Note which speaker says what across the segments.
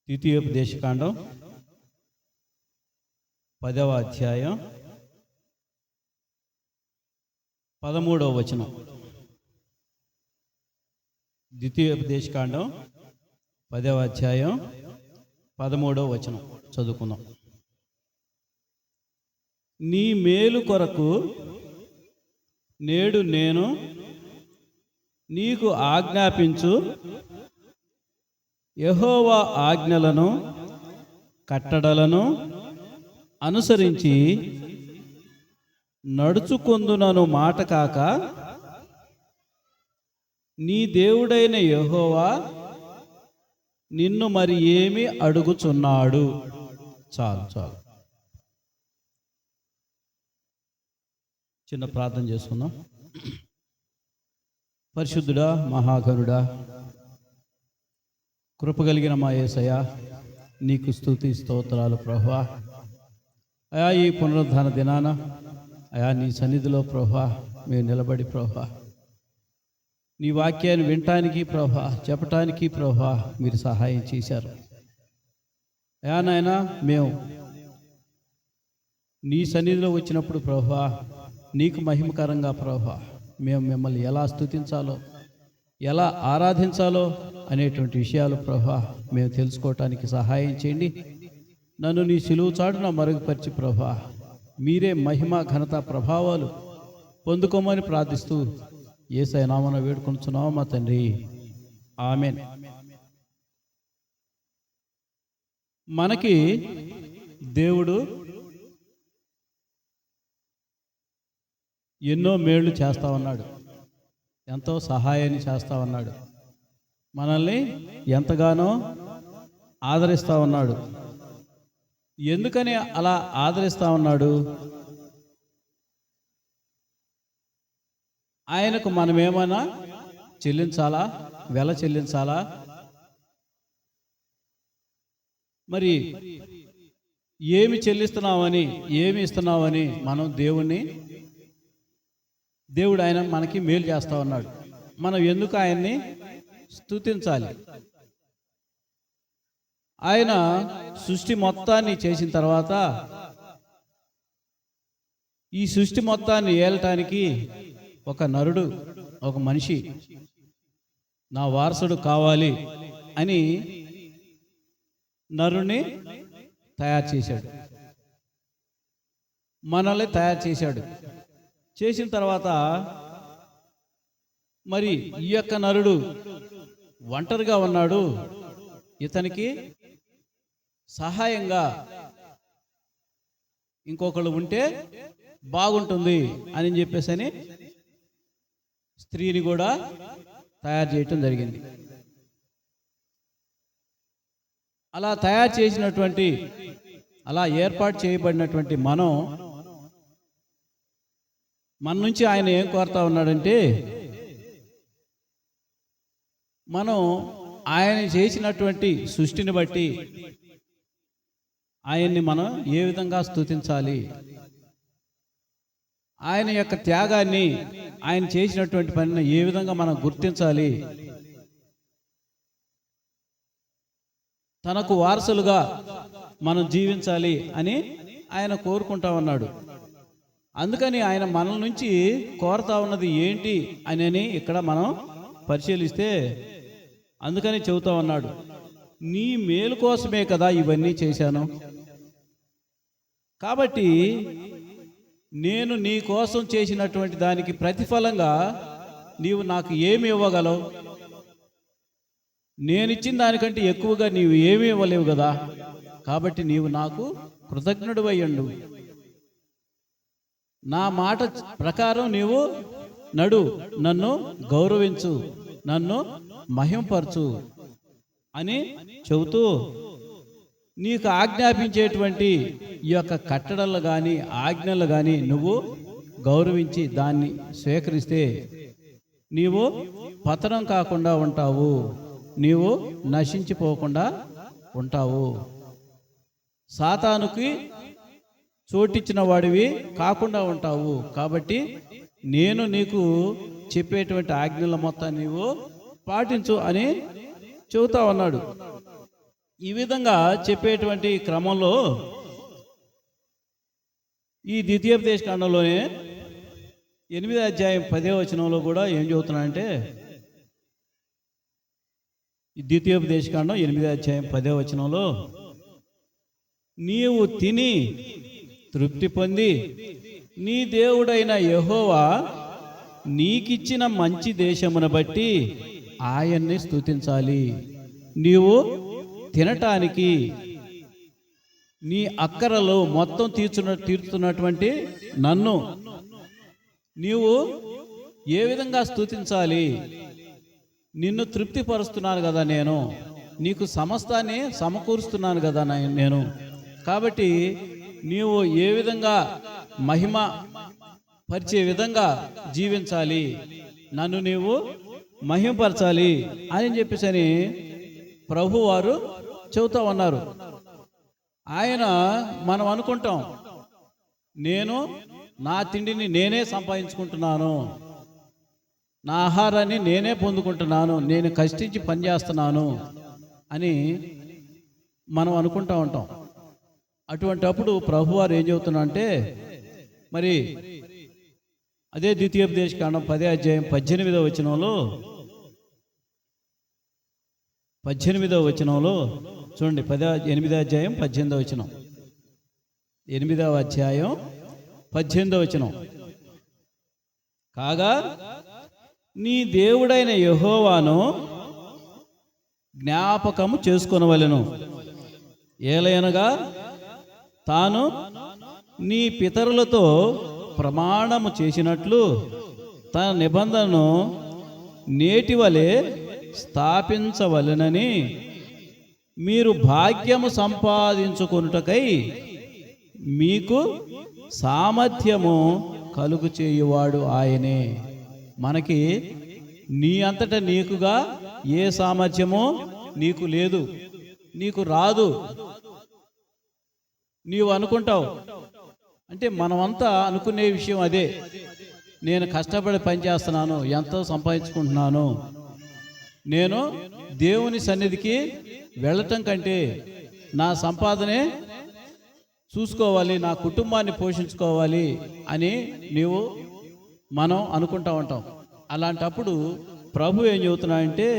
Speaker 1: ద్వితీయోపదేశకాండం 10వ అధ్యాయం 13వ వచనం. ద్వితీయోపదేశకాండం 10వ అధ్యాయం 13వ వచనం చదువుకుందాం. నీ మేలు కొరకు నేడు నేను నీకు ఆజ్ఞాపించు యెహోవా ఆజ్ఞలను కట్టడలను అనుసరించి నడుచుకొందునను మాట కాక నీ దేవుడైన యెహోవా నిన్ను మరి ఏమి అడుగుచున్నాడు. చాలు చాలు. చిన్న ప్రార్థన చేసుకుందాం. పరిశుద్ధుడా, మహాగణుడా, కృపగలిగిన మా యేసయ్యా, నీకు స్తుతి స్తోత్రాలు ప్రభువా. అయా, ఈ పునరుద్ధాన దినాన అయా నీ సన్నిధిలో ప్రభువా మేము నిలబడి ప్రభువా నీ వాక్యాన్ని వినటానికి ప్రభువా చెప్పటానికి ప్రభువా మీరు సహాయం చేశారు. అయా నాయనా, మేము నీ సన్నిధిలో వచ్చినప్పుడు ప్రభువా నీకు మహిమకరంగా ప్రభువా మేము మిమ్మల్ని ఎలా స్తుతించాలో ఎలా ఆరాధించాలో అనేటువంటి విషయాలు ప్రభువా మేము తెలుసుకోవటానికి సహాయం చేయండి. నన్ను నీ సిలువ చాటున మరుగుపరిచి ప్రభువా మీరే మహిమ ఘనత ప్రభావాలు పొందుకోమని ప్రార్థిస్తూ యేసయ్య నామమున వేడుకొనుచున్నాము మా తండ్రి, ఆమేన్. మనకి దేవుడు ఎన్నో మేళ్ళు చేస్తా ఉన్నాడు, ఎంతో సహాయాన్ని చేస్తా ఉన్నాడు, మనల్ని ఎంతగానో ఆదరిస్తూ ఉన్నాడు. ఎందుకని అలా ఆదరిస్తూ ఉన్నాడు? ఆయనకు మనమేమైనా చెల్లించాలా, వెల చెల్లించాలా? మరి ఏమి చెల్లిస్తున్నామని, ఏమి ఇస్తున్నామని మనం దేవుడు ఆయన మనకి మేలు చేస్తూ ఉన్నాడు. మనం ఎందుకు ఆయన్ని స్తుతించాలి? ఆయన సృష్టి మొత్తాన్ని చేసిన తర్వాత ఈ సృష్టి మొత్తాన్ని ఏలటానికి ఒక నరుడు, ఒక మనిషి నా వారసుడు కావాలి అని నరుని తయారు చేశాడు, మనల్ని తయారు చేశాడు. చేసిన తర్వాత మరి ఈ యొక్క నరుడు ఒంటరిగా ఉన్నాడు, ఇతనికి సహాయంగా ఇంకొకళ్ళు ఉంటే బాగుంటుంది అని చెప్పేసి స్త్రీని కూడా తయారు చేయటం జరిగింది. అలా తయారు చేసినటువంటి, అలా ఏర్పాటు చేయబడినటువంటి మన నుంచి ఆయన ఏం కోరుతా ఉన్నాడంటే, మనం ఆయన చేసినటువంటి సృష్టిని బట్టి ఆయన్ని మనం ఏ విధంగా స్తుతించాలి, ఆయన యొక్క త్యాగాన్ని, ఆయన చేసినటువంటి పనిని ఏ విధంగా మనం గుర్తించాలి, తనకు వారసులుగా మనం జీవించాలి అని ఆయన కోరుకుంటా ఉన్నాడు. అందుకని ఆయన మనల నుంచి కోరుతా ఉన్నది ఏంటి అని ఇక్కడ మనం పరిశీలిస్తే, అందుకని చెబుతా ఉన్నాడు, నీ మేలు కోసమే కదా ఇవన్నీ చేశాను, కాబట్టి నేను నీ కోసం చేసినటువంటి దానికి ప్రతిఫలంగా నీవు నాకు ఏమి ఇవ్వగలవు? నేనిచ్చిన దానికంటే ఎక్కువగా నీవు ఏమి ఇవ్వలేవు కదా, కాబట్టి నీవు నాకు కృతజ్ఞుడు అయ్యండు, నా మాట ప్రకారం నీవు నడు, నన్ను గౌరవించు, నన్ను మహింపరచు అని చెబుతూ నీకు ఆజ్ఞాపించేటువంటి ఈ యొక్క కట్టడలు కానీ ఆజ్ఞలు కానీ నువ్వు గౌరవించి దాన్ని స్వీకరిస్తే నీవు పతనం కాకుండా ఉంటావు, నీవు నశించిపోకుండా ఉంటావు, సాతానుకి చోటిచ్చిన వాడివి కాకుండా ఉంటావు. కాబట్టి నేను నీకు చెప్పేటువంటి ఆజ్ఞల మొత్తాన్ని నీవు పాటించు అని చెబుతా ఉన్నాడు. ఈ విధంగా చెప్పేటువంటి క్రమంలో ఈ ద్వితీయోపదేశ కాండంలోనే 8వ అధ్యాయం 10వ వచనంలో కూడా ఏం చెబుతున్నాడంటే, ఈ ద్వితీయోపదేశ కాండం 8వ అధ్యాయం 10వ వచనంలో, నీవు తిని తృప్తి పొంది నీ దేవుడైన యెహోవా నీకిచ్చిన మంచి దేశమును బట్టి ఆయన్ని స్తుతించాలి. నీవు తినటానికి నీ అక్కరలు మొత్తం తీర్చుతున్నటువంటి నన్ను నీవు ఏ విధంగా స్తుతించాలి? నిన్ను తృప్తిపరుస్తున్నాను కదా, నేను నీకు సమస్తాన్ని సమకూరుస్తున్నాను కదా నేను. కాబట్టి నీవు ఏ విధంగా మహిమ పరిచే విధంగా జీవించాలి, నన్ను నీవు మహిమపరచాలి అని చెప్పేసి ప్రభు వారు చెబుతూ ఉన్నారు. ఆయన మనం అనుకుంటాం, నేను నా తిండిని నేనే సంపాదించుకుంటున్నాను, నా ఆహారాన్ని నేనే పొందుకుంటున్నాను, నేను కష్టించి పనిచేస్తున్నాను అని మనం అనుకుంటూ ఉంటాం. అటువంటి అప్పుడు ప్రభువారు ఏం చెబుతున్నా అంటే, మరి అదే ద్వితీయోపదేశ కాండం 10వ అధ్యాయం 18వ వచనంలో చూడండి. 8వ అధ్యాయం 18వ వచనం, 8వ అధ్యాయం 18వ వచనం. కాగా నీ దేవుడైన యెహోవాను జ్ఞాపకము చేసుకొనవలెను, ఏలయనగా తాను నీ పితరులతో ప్రమాణము చేసినట్లు తన నిబంధనను నేటి వలె స్థాపించవలెనని మీరు భాగ్యము సంపాదించుకొనుటకై మీకు సామర్థ్యము కలుగు చేయువాడు ఆయనే. మనకి నీ అంతటా నీకుగా ఏ సామర్థ్యమో నీకు లేదు, నీకు రాదు. నీవు అనుకుంటావు అంటే, మనమంతా అనుకునే విషయం అదే. నేను కష్టపడి పనిచేస్తున్నాను, ఎంతో సంపాదించుకుంటున్నాను, నేను దేవుని సన్నిధికి వెళ్ళటం కంటే నా సంపాదనే చూసుకోవాలి, నా కుటుంబాన్ని పోషించుకోవాలి అని మనం అనుకుంటా ఉంటాం. అలాంటప్పుడు ప్రభు ఏం చెబుతున్నాడంటే,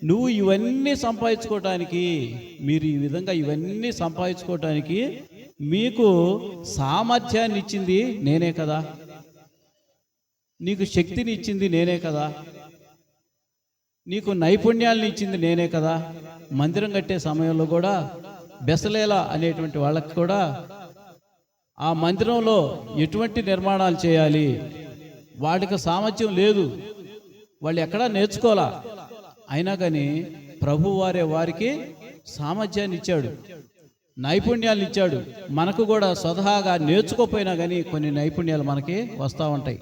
Speaker 1: నువ్వు ఇవన్నీ సంపాదించుకోవటానికి, మీరు ఈ విధంగా ఇవన్నీ సంపాదించుకోవటానికి మీకు సామర్థ్యాన్ని ఇచ్చింది నేనే కదా, నీకు శక్తిని ఇచ్చింది నేనే కదా, నీకు నైపుణ్యాలను ఇచ్చింది నేనే కదా. మందిరం కట్టే సమయంలో కూడా బెసలేలా అనేటువంటి వాళ్ళకి కూడా ఆ మందిరంలో ఎటువంటి నిర్మాణాలు చేయాలి వాడికి సామర్థ్యం లేదు, వాళ్ళు ఎక్కడా నేర్చుకోవాలా. అయినా కానీ ప్రభు వారికి సామర్థ్యాన్ని ఇచ్చాడు, నైపుణ్యాలను ఇచ్చాడు. మనకు కూడా స్వతహాగా నేర్చుకోపోయినా కానీ కొన్ని నైపుణ్యాలు మనకి వస్తూ ఉంటాయి.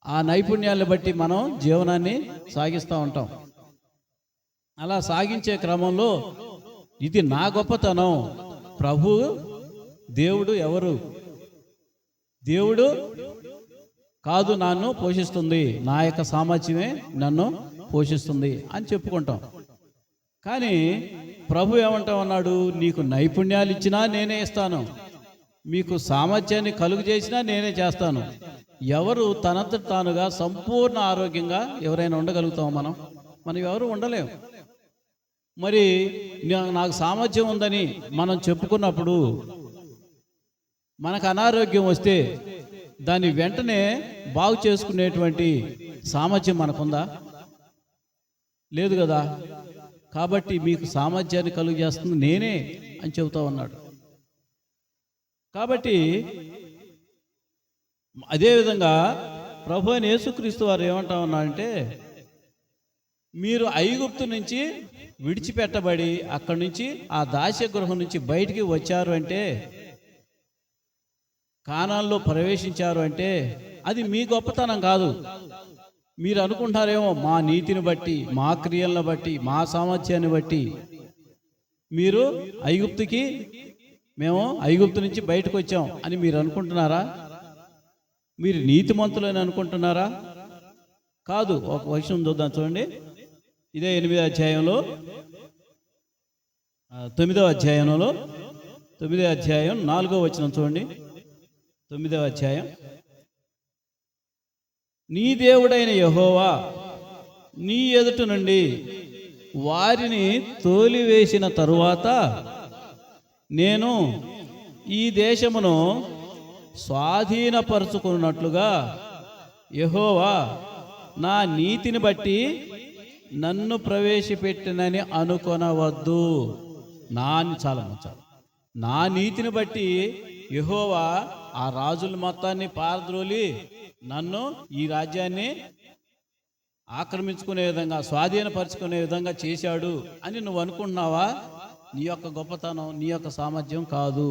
Speaker 1: ఆ నైపుణ్యాలను బట్టి మనం జీవనాన్ని సాగిస్తూ ఉంటాం. అలా సాగించే క్రమంలో ఇది నా గొప్పతనం. ప్రభు దేవుడు ఎవరు? దేవుడు కాదు నన్ను పోషిస్తుంది, నా యొక్క సామర్థ్యమే నన్ను పోషిస్తుంది అని చెప్పుకుంటాం. కానీ ప్రభు ఏమంటా ఉన్నాడు, నీకు నైపుణ్యాలు ఇచ్చినా నేనే ఇస్తాను, మీకు సామర్థ్యాన్ని కలుగు చేసినా నేనే చేస్తాను. ఎవరు తనంతట తానుగా సంపూర్ణ ఆరోగ్యంగా ఎవరైనా ఉండగలుగుతాం? మనం ఎవరు ఉండలేము. మరి నాకు సామర్థ్యం ఉందని మనం చెప్పుకున్నప్పుడు మనకు అనారోగ్యం వస్తే దాన్ని వెంటనే బాగు చేసుకునేటువంటి సామర్థ్యం మనకుందా? లేదు కదా. కాబట్టి మీకు సామర్థ్యాన్ని కలుగు చేస్తుంది నేనే అని చెబుతా ఉన్నాడు. కాబట్టి అదేవిధంగా ప్రభు అయిన యేసుక్రీస్తు వారు ఏమంటా ఉన్నారంటే, మీరు ఐగుప్తు నుంచి విడిచిపెట్టబడి అక్కడి నుంచి ఆ దాస్య గృహం నుంచి బయటికి వచ్చారు అంటే, కానాన్లో ప్రవేశించారు అంటే అది మీ గొప్పతనం కాదు. మీరు అనుకుంటారేమో మా నీతిని బట్టి, మా క్రియలను బట్టి, మా సామర్థ్యాన్ని బట్టి మీరు మేము ఐగుప్తు నుంచి బయటకు వచ్చాం అని మీరు అనుకుంటున్నారా? మీరు నీతిమంతులని అనుకుంటున్నారా? కాదు. ఒక విషయం చూద్దాం, చూడండి. ఇదే 8వ అధ్యాయంలో 9వ అధ్యాయంలో 9వ అధ్యాయం 4వ వచనం చూడండి. 9వ అధ్యాయం. నీ దేవుడైన యెహోవా నీ ఎదుట నుండి వారిని తోలివేసిన తరువాత నేను ఈ దేశమును స్వాధీనపరుచుకున్నట్లుగా యెహోవా నా నీతిని బట్టి నన్ను ప్రవేశపెట్టినని అనుకొనవద్దు. చాలా నా నీతిని బట్టి యెహోవా ఆ రాజుల మొత్తాన్ని పారద్రోలి నన్ను ఈ రాజ్యాన్ని ఆక్రమించుకునే విధంగా, స్వాధీనపరుచుకునే విధంగా చేశాడు అని నువ్వు అనుకుంటున్నావా? నీ యొక్క గొప్పతనం, నీ యొక్క సామర్థ్యం కాదు.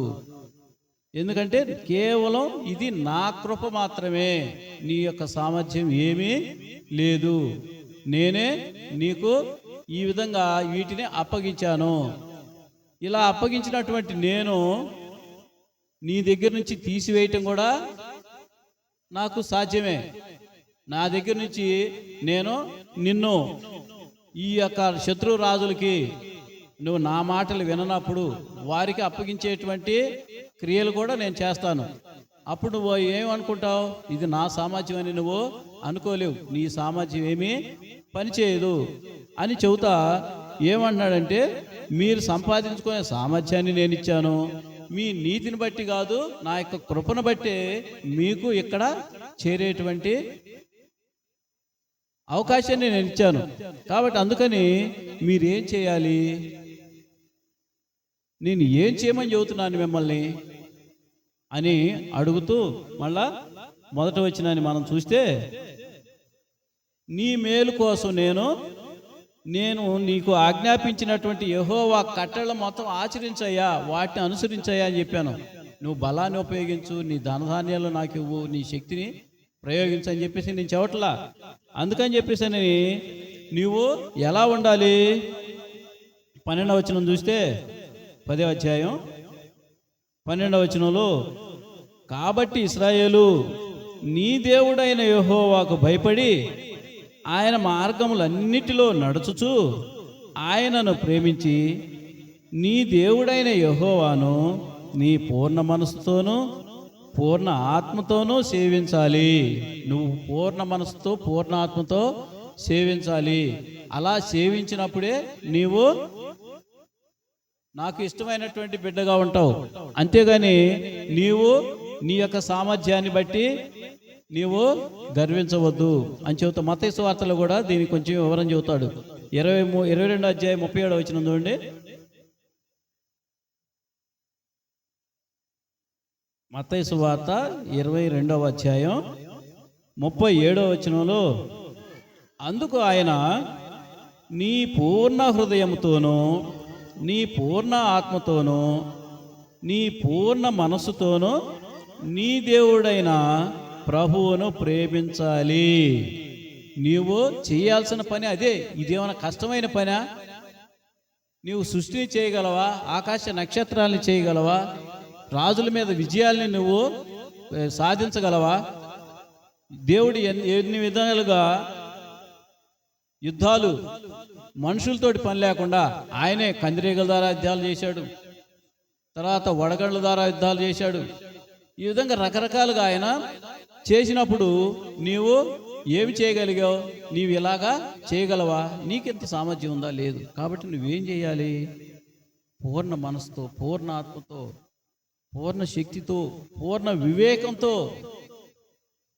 Speaker 1: ఎందుకంటే కేవలం ఇది నా కృప మాత్రమే. నీ యొక్క సామర్థ్యం ఏమీ లేదు. నేనే నీకు ఈ విధంగా వీటిని అప్పగించాను. ఇలా అప్పగించినటువంటి నేను నీ దగ్గర నుంచి తీసివేయటం కూడా నాకు సాధ్యమే. నా దగ్గర నుంచి నేను నిన్ను ఈ యొక్క శత్రు రాజులకి నువ్వు నా మాటలు విననప్పుడు వారికి అప్పగించేటువంటి క్రియలు కూడా నేను చేస్తాను. అప్పుడు నువ్వు ఏమనుకుంటావు? ఇది నా సామర్థ్యం అని నువ్వు అనుకోలేవు. నీ సామర్థ్యం ఏమీ పనిచేయదు అని చెబుతా ఏమన్నాడంటే, మీరు సంపాదించుకునే సామర్థ్యాన్ని నేను ఇచ్చాను, మీ నీతిని బట్టి కాదు, నా యొక్క కృపను బట్టే మీకు ఇక్కడ చేరేటువంటి అవకాశాన్ని నేను ఇచ్చాను. కాబట్టి అందుకని మీరేం చేయాలి? నేను ఏం చేయమని చెబుతున్నాను మిమ్మల్ని అని అడుగుతూ మళ్ళా మొదట వచ్చినని మనం చూస్తే, నీ మేలు కోసం నేను నీకు ఆజ్ఞాపించినటువంటి యెహోవా కట్టడలు మొత్తం ఆచరించయ్యా, వాటిని అనుసరించయ్యా అని చెప్పాను. నువ్వు బలాన్ని ఉపయోగించు, నీ ధనధాన్యాలు నాకు ఇవ్వు, నీ శక్తిని ప్రయోగించు అని చెప్పేసి నేను చెప్పట్లా. అందుకని చెప్పేసి నువ్వు ఎలా ఉండాలి? 12వ వచనం చూస్తే 10వ అధ్యాయం 12వ వచనంలో, కాబట్టి ఇశ్రాయేలు నీ దేవుడైన యెహోవాకు భయపడి ఆయన మార్గములన్నిటిలో నడుచుచు ఆయనను ప్రేమించి నీ దేవుడైన యెహోవాను నీ పూర్ణ మనసుతోనూ పూర్ణ ఆత్మతోనూ సేవించాలి. నువ్వు పూర్ణ మనసుతో పూర్ణ ఆత్మతో సేవించాలి. అలా సేవించినప్పుడే నీవు నాకు ఇష్టమైనటువంటి బిడ్డగా ఉంటావు. అంతేగాని నీవు నీ యొక్క సామర్థ్యాన్ని బట్టి నీవు గర్వించవద్దు అని చెబుతా. మత్తయి సువార్తలో కూడా దీనికి కొంచెం వివరం చెబుతాడు. 22వ అధ్యాయం 37వ వచనం చూడండి. మత్తయి సువార్త 22వ అధ్యాయం 37వ వచనంలో, అందుకు ఆయన నీ పూర్ణ హృదయంతోనూ నీ పూర్ణ ఆత్మతోనూ నీ పూర్ణ మనస్సుతోనూ నీ దేవుడైన ప్రభువును ప్రేమించాలి. నీవు చేయాల్సిన పని అదే. ఇదేమైనా కష్టమైన పనా? నీవు సృష్టిని చేయగలవా? ఆకాశ నక్షత్రాలను చేయగలవా? రాజుల మీద విజయాల్ని నువ్వు సాధించగలవా? దేవుడు ఎన్ని విధాలుగా యుద్ధాలు మనుషులతోటి పని లేకుండా ఆయనే కందిరీగల ద్వారా యుద్ధాలు చేశాడు, తర్వాత వడగండ్ల ద్వారా యుద్ధాలు చేశాడు. ఈ విధంగా రకరకాలుగా ఆయన చేసినప్పుడు నీవు ఏమి చేయగలిగావు? నీవు ఇలాగా చేయగలవా? నీకెంత సామర్థ్యం ఉందా? లేదు. కాబట్టి నువ్వేం చేయాలి? పూర్ణ మనసుతో, పూర్ణ ఆత్మతో, పూర్ణ శక్తితో, పూర్ణ వివేకంతో,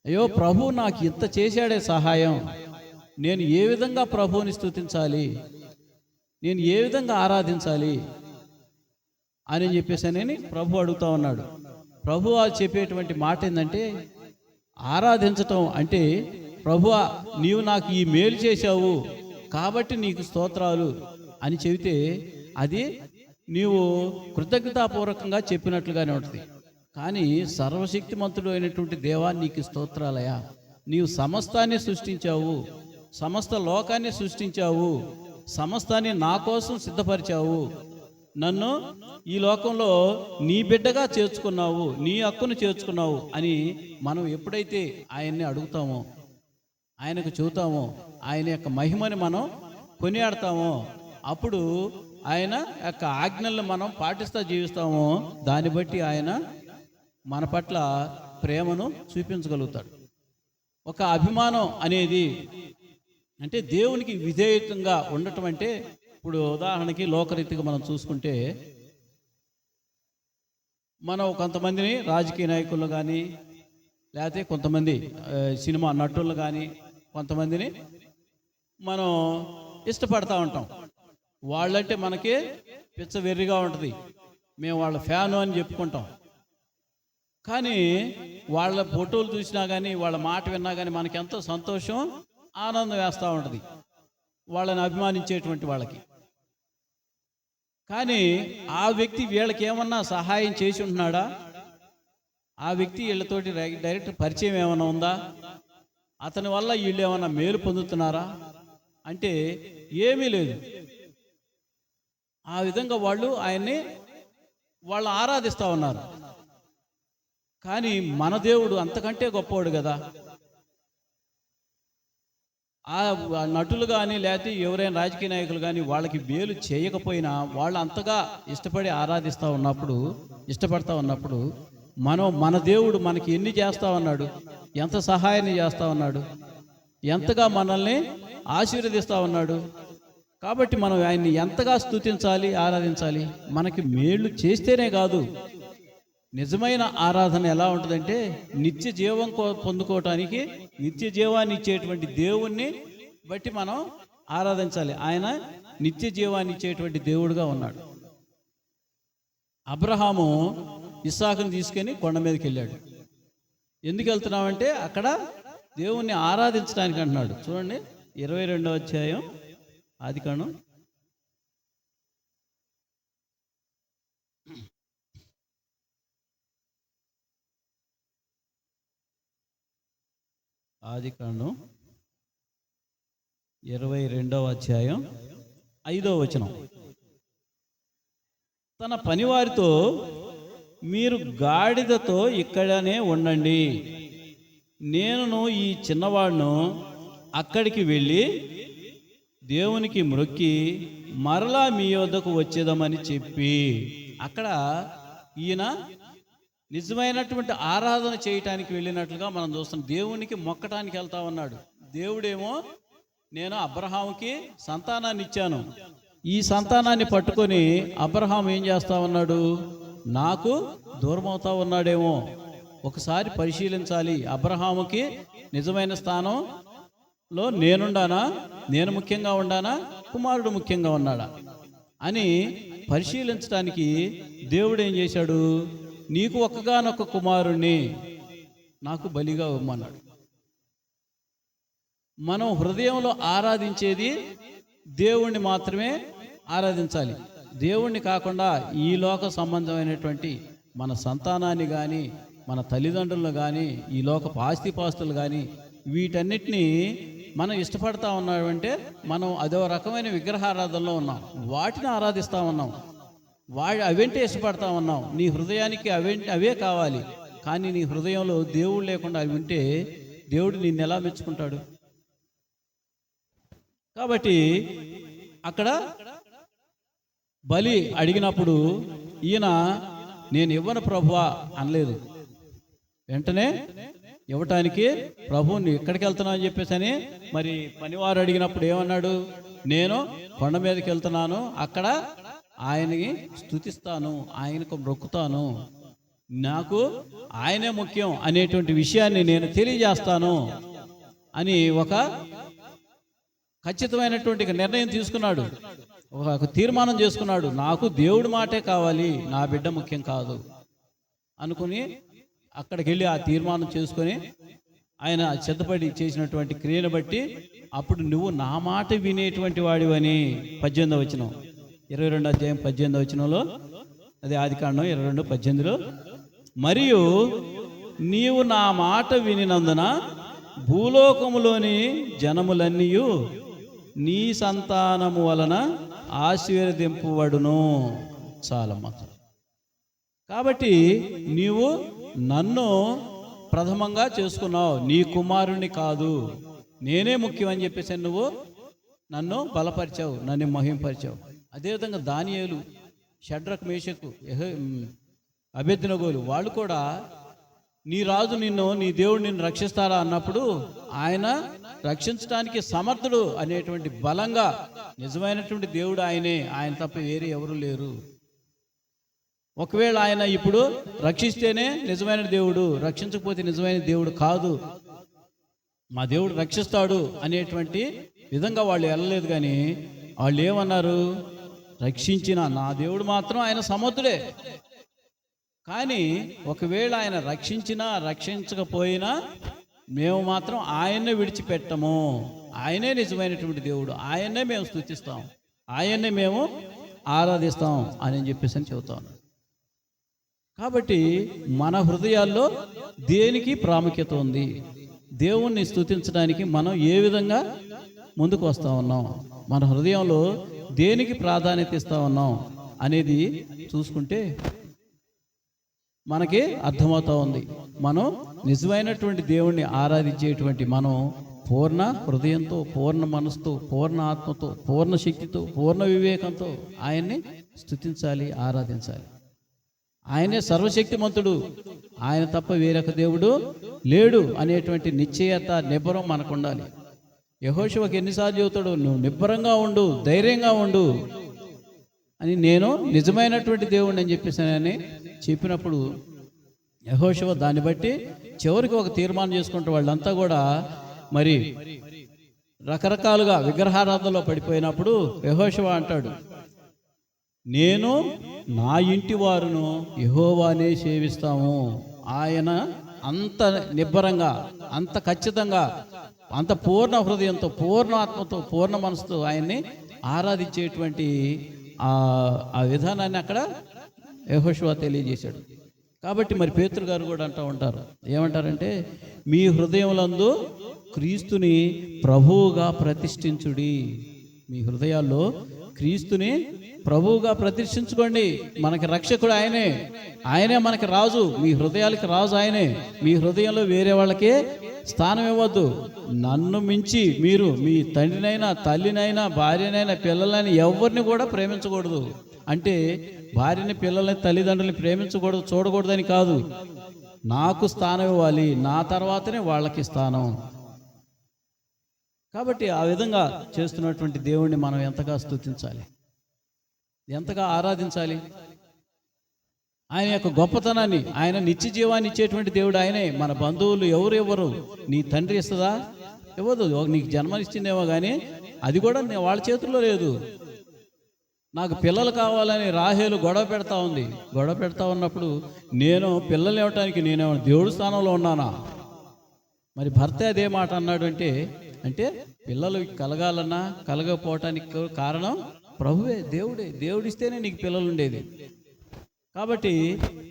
Speaker 1: అయ్యో ప్రభు నాకు ఇంత చేశాడే సహాయం, నేను ఏ విధంగా ప్రభువుని స్తుతించాలి, నేను ఏ విధంగా ఆరాధించాలి అని చెప్పేసి ప్రభు అడుగుతా ఉన్నాడు. ప్రభు చెప్పేటువంటి మాట ఏంటంటే, ఆరాధించటం అంటే, ప్రభువా నీవు నాకు ఈ మేలు చేశావు కాబట్టి నీకు స్తోత్రాలు అని చెబితే అది నీవు కృతజ్ఞతాపూర్వకంగా చెప్పినట్లుగానే ఉంటుంది. కానీ సర్వశక్తిమంతుడు అయినటువంటి దేవా నీకు స్తోత్రాలయా, నీవు సమస్తాన్ని సృష్టించావు, సమస్త లోకాన్ని సృష్టించావు, సమస్తాన్ని నా కోసం సిద్ధపరిచావు, నన్ను ఈ లోకంలో నీ బిడ్డగా చేర్చుకున్నావు, నీ హక్కును చేర్చుకున్నావు అని మనం ఎప్పుడైతే ఆయన్ని అడుగుతామో, ఆయనకు చెబుతామో, ఆయన యొక్క మహిమని మనం కొనియాడతామో, అప్పుడు ఆయన యొక్క ఆజ్ఞలను మనం పాటిస్తూ జీవిస్తామో దాన్ని బట్టి ఆయన మన పట్ల ప్రేమను చూపించగలుగుతాడు. ఒక అభిమానం అనేది అంటే దేవునికి విధేయతంగా ఉండటం అంటే, ఇప్పుడు ఉదాహరణకి లోకరీతిగా మనం చూసుకుంటే, మనం కొంతమందిని రాజకీయ నాయకులు కానీ లేకపోతే కొంతమంది సినిమా నటులు కానీ కొంతమందిని మనం ఇష్టపడతా ఉంటాం. వాళ్ళంటే మనకి పిచ్చ వెర్రిగా ఉంటుంది, మేము వాళ్ళ ఫ్యాను అని చెప్పుకుంటాం. కానీ వాళ్ళ ఫోటోలు చూసినా కానీ వాళ్ళ మాట విన్నా కానీ మనకి ఎంతో సంతోషం, ఆనందం వేస్తూ ఉంటుంది వాళ్ళని అభిమానించేటువంటి వాళ్ళకి. కానీ ఆ వ్యక్తి వీళ్ళకి ఏమన్నా సహాయం చేసి ఉంటున్నాడా? ఆ వ్యక్తి వీళ్ళతోటి డైరెక్ట్ పరిచయం ఏమైనా ఉందా? అతని వల్ల వీళ్ళు ఏమన్నా మేలు పొందుతున్నారా అంటే ఏమీ లేదు. ఆ విధంగా వాళ్ళు ఆరాధిస్తూ ఉన్నారు. కానీ మన దేవుడు అంతకంటే గొప్పవాడు కదా. ఆ నటులు కానీ లేకపోతే ఎవరైనా రాజకీయ నాయకులు కానీ వాళ్ళకి మేలు చేయకపోయినా వాళ్ళు అంతగా ఇష్టపడతా ఉన్నప్పుడు మన దేవుడు మనకి ఎన్ని చేస్తా ఉన్నాడు, ఎంత సహాయాన్ని చేస్తా ఉన్నాడు, ఎంతగా మనల్ని ఆశీర్వదిస్తూ ఉన్నాడు. కాబట్టి మనం ఆయన్ని ఎంతగా స్తుతించాలి, ఆరాధించాలి. మనకి మేలు చేస్తేనే కాదు, నిజమైన ఆరాధన ఎలా ఉంటుందంటే నిత్య జీవం పొందుకోవటానికి నిత్య జీవాన్ని ఇచ్చేటువంటి దేవుణ్ణి బట్టి మనం ఆరాధించాలి. ఆయన నిత్య జీవాన్ని ఇచ్చేటువంటి దేవుడుగా ఉన్నాడు. అబ్రహాము ఇస్సాకుని తీసుకొని కొండ మీదకి వెళ్ళాడు. ఎందుకు వెళ్తున్నామంటే అక్కడ దేవుణ్ణి ఆరాధించడానికి అంటున్నాడు. చూడండి 22వ అధ్యాయం ఆదికాండం. ఆదికాండం 22వ అధ్యాయం 5వ వచనం. తన పనివారితో, మీరు గాడిదతో ఇక్కడనే ఉండండి, నేను ఈ చిన్నవాడును అక్కడికి వెళ్ళి దేవునికి మ్రొక్కి మరలా మీ వద్దకు వచ్చేదామని చెప్పి, అక్కడ ఈయన నిజమైనటువంటి ఆరాధన చేయటానికి వెళ్ళినట్లుగా మనం చూస్తాం. దేవునికి మొక్కటానికి వెళ్తా ఉన్నాడు. దేవుడేమో నేను అబ్రహాముకి సంతానాన్ని ఇచ్చాను, ఈ సంతానాన్ని పట్టుకొని అబ్రహాం ఏం చేస్తా ఉన్నాడు, నాకు దూరం అవుతా ఉన్నాడేమో, ఒకసారి పరిశీలించాలి. అబ్రహాముకి నిజమైన స్థానంలో నేను ముఖ్యంగా ఉండానా, కుమారుడు ముఖ్యంగా ఉన్నాడా అని పరిశీలించడానికి దేవుడు ఏం చేశాడు, నీకు ఒక్కగానొక్క కుమారుణ్ణి నాకు బలిగా ఇవ్వమన్నాడు. మనం హృదయంలో ఆరాధించేది దేవుణ్ణి మాత్రమే ఆరాధించాలి. దేవుణ్ణి కాకుండా ఈ లోక సంబంధమైనటువంటి మన సంతానాన్ని కానీ మన తల్లిదండ్రులను కానీ ఈ లోక ఆస్తిపాస్తులు కానీ వీటన్నిటినీ మనం ఇష్టపడతా ఉన్నామంటే మనం అదో రకమైన విగ్రహారాధనలో ఉన్నాం. వాటిని ఆరాధిస్తూ ఉన్నాం, అవంటే ఇష్టపడతా ఉన్నాం. నీ హృదయానికి అవే కావాలి. కానీ నీ హృదయంలో దేవుడు లేకుండా అవి ఉంటే దేవుడు నిన్ను ఎలా మెచ్చుకుంటాడు? కాబట్టి అక్కడ బలి అడిగినప్పుడు ఈయన నేను ఇవ్వను ప్రభువా అనలేదు. వెంటనే ఇవ్వటానికి ప్రభువుని ఎక్కడికి వెళ్తున్నావు అని చెప్పేసి అని మరి పనివారు అడిగినప్పుడు ఏమన్నాడు, నేను కొండ మీదకి వెళ్తున్నాను, అక్కడ ఆయనకి స్తుతిస్తాను, ఆయనకు మొక్కుతాను, నాకు ఆయనే ముఖ్యం అనేటువంటి విషయాన్ని నేను తెలియజేస్తాను అని ఒక ఖచ్చితమైనటువంటి నిర్ణయం తీసుకున్నాడు, ఒక తీర్మానం చేసుకున్నాడు. నాకు దేవుడి మాటే కావాలి, నా బిడ్డ ముఖ్యం కాదు అనుకుని అక్కడికి వెళ్ళి ఆ తీర్మానం చేసుకొని ఆయన సిద్ధపడి చేసినటువంటి క్రియను బట్టి అప్పుడు నువ్వు నా మాట వినేటువంటి వాడివని 18వ వచనం 22వ అధ్యాయం 18వ వచనంలో, అదే ఆదికాండం 22:18లో, మరియు నీవు నా మాట వినినందున భూలోకములోని జనములన్నీ నీ సంతానము వలన ఆశీర్వదింపబడును. చాలా మాత్రం. కాబట్టి నీవు నన్ను ప్రథమంగా చేసుకున్నావు, నీ కుమారుణ్ణి కాదు, నేనే ముఖ్యం అని చెప్పేసి నువ్వు నన్ను బలపరిచావు, నన్ను మహింపరిచావు. అదేవిధంగా దానియేలు, షడ్రక్, మేషకు, అబేద్నెగోలు వాళ్ళు కూడా నీ రాజు నిన్ను, నీ దేవుడు నిన్ను రక్షిస్తారా అన్నప్పుడు ఆయన రక్షించడానికి సమర్థుడు అనేటువంటి బలంగా, నిజమైనటువంటి దేవుడు ఆయనే, ఆయన తప్ప వేరే ఎవరు లేరు. ఒకవేళ ఆయన ఇప్పుడు రక్షిస్తేనే నిజమైన దేవుడు, రక్షించకపోతే నిజమైన దేవుడు కాదు, మా దేవుడు రక్షిస్తాడు అనేటువంటి విధంగా వాళ్ళు వెళ్ళలేదు. కానీ వాళ్ళు ఏమన్నారు, రక్షించిన నా దేవుడు మాత్రం ఆయన సమర్థుడే, కానీ ఒకవేళ ఆయన రక్షించినా రక్షించకపోయినా మేము మాత్రం ఆయన్నే విడిచిపెట్టము, ఆయనే నిజమైనటువంటి దేవుడు, ఆయన్నే మేము స్తుతిస్తాం, ఆయన్నే మేము ఆరాధిస్తాం అని చెప్పేసి చెబుతాం. కాబట్టి మన హృదయాల్లో దేనికి ప్రాముఖ్యత ఉంది, దేవుణ్ణి స్తుతించడానికి మనం ఏ విధంగా ముందుకు వస్తూ ఉన్నాం, మన హృదయంలో దేనికి ప్రాధాన్యత ఇస్తూ ఉన్నాం అనేది చూసుకుంటే మనకి అర్థమవుతూ ఉంది. మనం నిజమైనటువంటి దేవుణ్ణి ఆరాధించేటువంటి మనం పూర్ణ హృదయంతో, పూర్ణ మనసుతో, పూర్ణ ఆత్మతో, పూర్ణ శక్తితో, పూర్ణ వివేకంతో ఆయన్ని స్తుతించాలి, ఆరాధించాలి. ఆయనే సర్వశక్తిమంతుడు, ఆయన తప్ప వేరొక దేవుడు లేడు అనేటువంటి నిశ్చయత, నిబ్బరం మనకు ఉండాలి. యెహోషువకి ఎన్నిసార్లు చెబుతాడు, నువ్వు నిబ్బరంగా ఉండు, ధైర్యంగా ఉండు అని, నేను నిజమైనటువంటి దేవుడిని అని చెప్పేసానని చెప్పినప్పుడు యెహోషువ దాన్ని బట్టి చివరికి ఒక తీర్మానం చేసుకుంటే వాళ్ళంతా కూడా మరి రకరకాలుగా విగ్రహారాధనలో పడిపోయినప్పుడు యెహోషువ అంటాడు, నేను నా ఇంటి వారును యెహోవానే సేవిస్తాము. ఆయన అంత నిబ్బరంగా, అంత ఖచ్చితంగా, అంత పూర్ణ హృదయంతో, పూర్ణ ఆత్మతో, పూర్ణ మనసుతో ఆయన్ని ఆరాధించేటువంటి ఆ విధానాన్ని అక్కడ యెహోషువ తెలియజేశాడు. కాబట్టి మరి పేతురు గారు కూడా అంటూ ఉంటారు, ఏమంటారంటే మీ హృదయములందు క్రీస్తుని ప్రభువుగా ప్రతిష్ఠించుడి. మీ హృదయాల్లో క్రీస్తుని ప్రభువుగా ప్రతిష్ఠించుకోండి. మనకి రక్షకుడు ఆయనే, ఆయనే మనకి రాజు, మీ హృదయాలకి రాజు ఆయనే. మీ హృదయంలో వేరే వాళ్ళకి స్థానం ఇవ్వద్దు. నన్ను మించి మీరు మీ తండ్రినైనా, తల్లినైనా, భార్యనైనా, పిల్లలైనా ఎవరిని కూడా ప్రేమించకూడదు. అంటే భార్యని, పిల్లల్ని, తల్లిదండ్రులని ప్రేమించకూడదు, చూడకూడదని కాదు. నాకు స్థానం ఇవ్వాలి, నా తర్వాతనే వాళ్ళకి స్థానం. కాబట్టి ఆ విధంగా చేస్తున్నటువంటి దేవుణ్ణి మనం ఎంతగా స్తుతించాలి, ఎంతగా ఆరాధించాలి. ఆయన యొక్క గొప్పతనాన్ని, ఆయన నిత్య జీవాన్ని ఇచ్చేటువంటి దేవుడు ఆయనే. మన బంధువులు ఎవరు, నీ తండ్రి ఇస్తుందా? ఇవ్వదు. నీకు జన్మనిచ్చిందేమో కానీ అది కూడా వాళ్ళ చేతుల్లో లేదు. నాకు పిల్లలు కావాలని రాహేలు గొడవ పెడతా ఉంది. గొడవ పెడతా ఉన్నప్పుడు నేను పిల్లలు ఇవ్వటానికి నేనేమో దేవుడి స్థానంలో ఉన్నానా? మరి భర్త అదే మాట అన్నాడు. అంటే పిల్లలు కలగాలన్నా కలగకపోవటానికి కారణం ప్రభువే, దేవుడే. దేవుడిస్తేనే నీకు పిల్లలు ఉండేది. కాబట్టి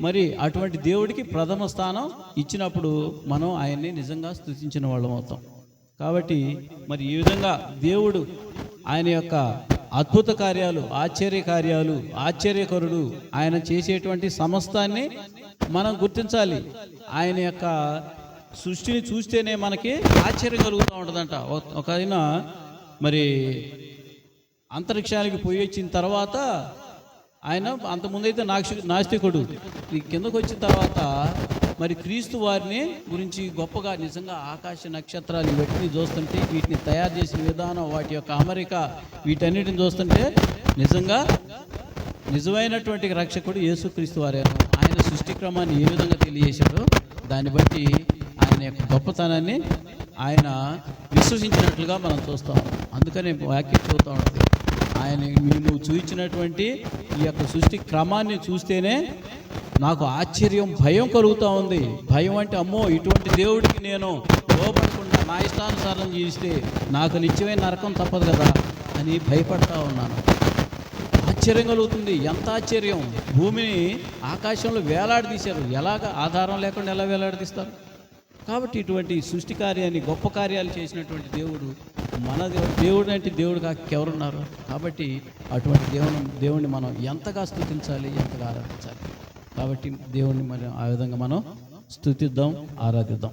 Speaker 1: మరి అటువంటి దేవుడికి ప్రథమ స్థానం ఇచ్చినప్పుడు మనం ఆయన్ని నిజంగా స్తుతించిన వాళ్ళం అవుతాం. కాబట్టి మరి ఈ విధంగా దేవుడు ఆయన యొక్క అద్భుత కార్యాలు, ఆశ్చర్య కార్యాలు, ఆశ్చర్యకరుడు, ఆయన చేసేటువంటి సమస్తాన్ని మనం గుర్తించాలి. ఆయన యొక్క సృష్టిని చూస్తేనే మనకి ఆశ్చర్యం కలుగుతూ ఉంటుందంట. ఒక ఆయన మరి అంతరిక్షానికి పోయి వచ్చిన తర్వాత, ఆయన అంతకుముందైతే నాస్తికుడు, ఈ కిందకు వచ్చిన తర్వాత మరి క్రీస్తు వారిని గురించి గొప్పగా, నిజంగా ఆకాశ నక్షత్రాలు వీటిని చూస్తుంటే, వీటిని తయారు చేసిన విధానం, వాటి యొక్క అమరిక, వీటన్నిటిని చూస్తుంటే నిజంగా నిజమైనటువంటి రక్షకుడు యేసుక్రీస్తు వారే. ఆయన సృష్టి క్రమాన్ని ఏ విధంగా తెలియజేశాడో దాన్ని బట్టి ఆయన యొక్క గొప్పతనాన్ని ఆయన విశ్వసించినట్లుగా మనం చూస్తాం. అందుకనే వాక్యం చూస్తూ ఉంటుంది, ఆయన నువ్వు చూపించినటువంటి ఈ యొక్క సృష్టి క్రమాన్ని చూస్తేనే నాకు ఆశ్చర్యం, భయం కలుగుతూ ఉంది. భయం అంటే, అమ్మో ఇటువంటి దేవుడికి నేను లోబడకుండా నా ఇష్టానుసారం జీవిస్తే నాకు నిత్యమైన నరకం తప్పదు కదా అని భయపడతా ఉన్నాను. ఆశ్చర్యం కలుగుతుంది. ఎంత ఆశ్చర్యం! భూమిని ఆకాశంలో వేలాడదీశారు. ఎలాగ ఆధారం లేకుండా ఎలా వేలాడదీస్తారు? కాబట్టి ఇటువంటి సృష్టి కార్యాన్ని, గొప్ప కార్యాలు చేసినటువంటి దేవుడు మన దేవుడు అంటే దేవుడు కాకెవరున్నారు? కాబట్టి అటువంటి దేవుణ్ణి మనం ఎంతగా స్తుతించాలి, ఎంతగా ఆరాధించాలి. కాబట్టి దేవుణ్ణి మనం ఆ విధంగా మనం స్తుతిద్దాం, ఆరాధిద్దాం.